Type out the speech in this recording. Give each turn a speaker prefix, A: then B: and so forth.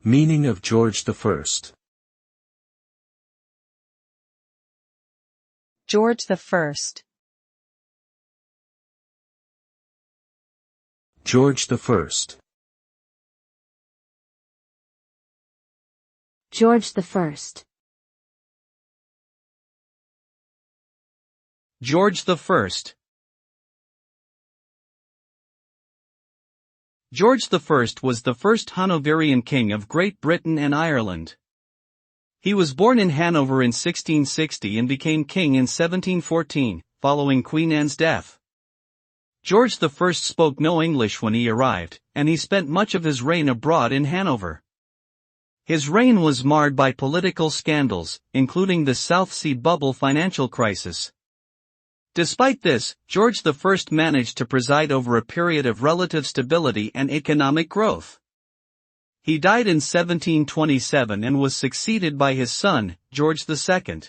A: Meaning of George I.
B: George the First.
A: George the First.
C: George the First.
D: George the First. George I was the first Hanoverian king of Great Britain and Ireland. He was born in Hanover in 1660 and became king in 1714, following Queen Anne's death. George I spoke no English when he arrived, and he spent much of his reign abroad in Hanover. His reign was marred by political scandals, including the South Sea Bubble financial crisis. Despite this, George I managed to preside over a period of relative stability and economic growth. He died in 1727 and was succeeded by his son, George II.